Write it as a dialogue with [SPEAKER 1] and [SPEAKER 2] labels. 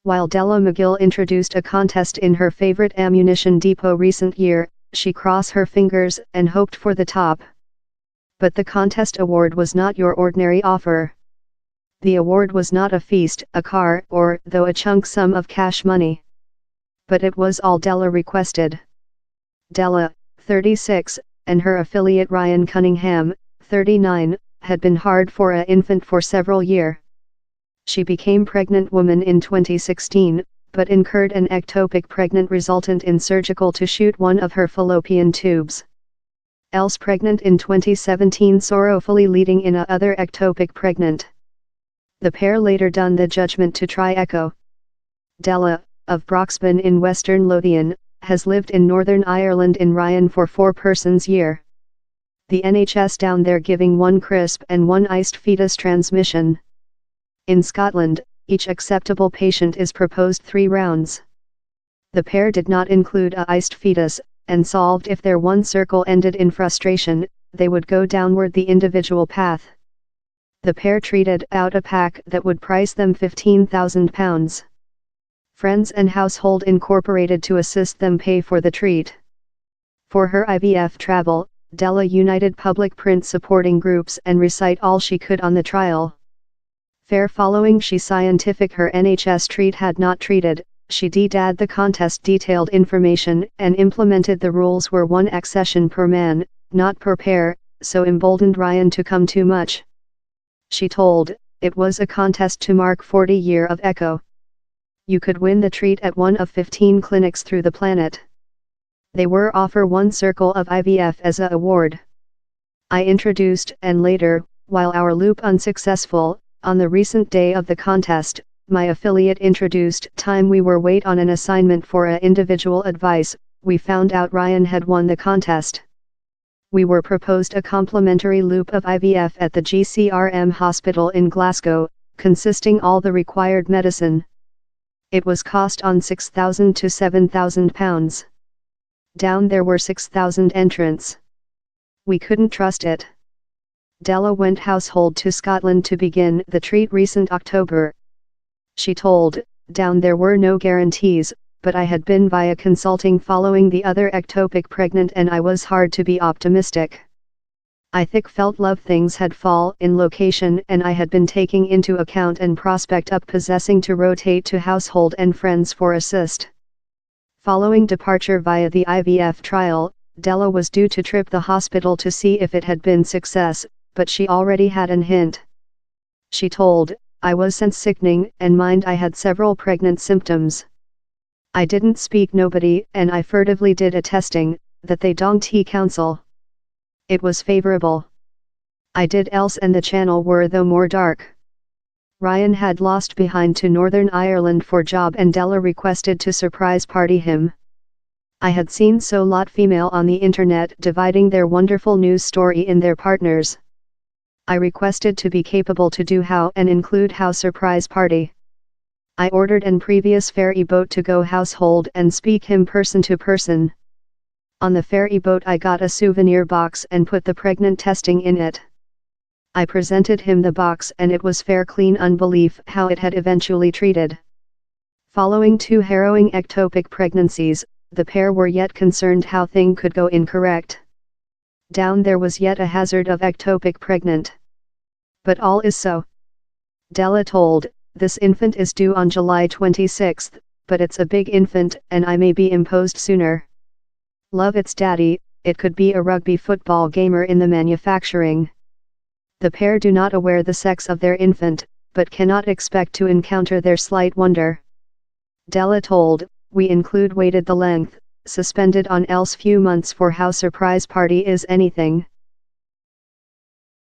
[SPEAKER 1] While Della McGill introduced a contest in her favorite ammunition depot recent year, she crossed her fingers and hoped for the top. But the contest award was not your ordinary offer. The award was not a feast, a car, or, though a chunk sum of cash money. But it was all Della requested. Della, 36, and her affiliate Ryan Cunningham, 39, had been hard for a infant for several years. She became pregnant woman in 2016, but incurred an ectopic pregnant resultant in surgical to shoot one of her fallopian tubes. Else pregnant in 2017 sorrowfully leading in a other ectopic pregnant. The pair later done the judgment to try echo. Della, of Broxburn in Western Lothian, has lived in Northern Ireland in Ryan for 4 persons year. The NHS down there giving 1 crisp and 1 iced fetus transmission. In Scotland, each acceptable patient is proposed 3 rounds. The pair did not include a iced fetus, and solved if their one circle ended in frustration, they would go downward the individual path. The pair treated out a pack that would price them £15,000. Friends and Household Incorporated to assist them pay for the treat. For her IVF travel, Della united public print supporting groups and recite all she could on the trial. Fair following she scientific her NHS treat had not treated, she did the contest detailed information and implemented the rules were 1 accession per man, not per pair, so emboldened Ryan to come too much. She told, it was a contest to mark 40 years of echo. You could win the treat at one of 15 clinics through the planet. They were offer 1 circle of IVF as a award. I introduced and later, while our loop unsuccessful, on the recent day of the contest, my affiliate introduced time we were wait on an assignment for a individual advice, we found out Ryan had won the contest. We were proposed a complimentary loop of IVF at the GCRM hospital in Glasgow, consisting all the required medicine. It was cost on £6,000 to £7,000. Down there were 6,000 entrants. We couldn't trust it. Della went household to Scotland to begin the treat recent October. She told, down there were no guarantees, but I had been via consulting following the other ectopic pregnant and I was hard to be optimistic. I felt love things had fall in location and I had been taking into account and prospect up possessing to rotate to household and friends for assist. Following departure via the IVF trial, Della was due to trip the hospital to see if it had been success, but she already had an hint. She told, I was sense sickening and mind I had several pregnant symptoms. I didn't speak nobody and I furtively did a testing, that they donged he counsel. It was favorable. I did else and the channel were though more dark. Ryan had lost behind to Northern Ireland for job and Della requested to surprise party him. I had seen so lot female on the internet dividing their wonderful news story in their partners. I requested to be capable to do how and include how surprise party. I ordered an previous ferry boat to go household and speak him person to person. On the ferry boat I got a souvenir box and put the pregnant testing in it. I presented him the box and it was fair clean unbelief how it had eventually treated. Following 2 harrowing ectopic pregnancies, the pair were yet concerned how thing could go incorrect. Down there was yet a hazard of ectopic pregnant. But all is so. Della told, this infant is due on July 26, but it's a big infant and I may be imposed sooner. Love its daddy, it could be a rugby football gamer in the manufacturing. The pair do not aware the sex of their infant, but cannot expect to encounter their slight wonder. Della told, we include waited the length, suspended on else few months for how surprise party is anything.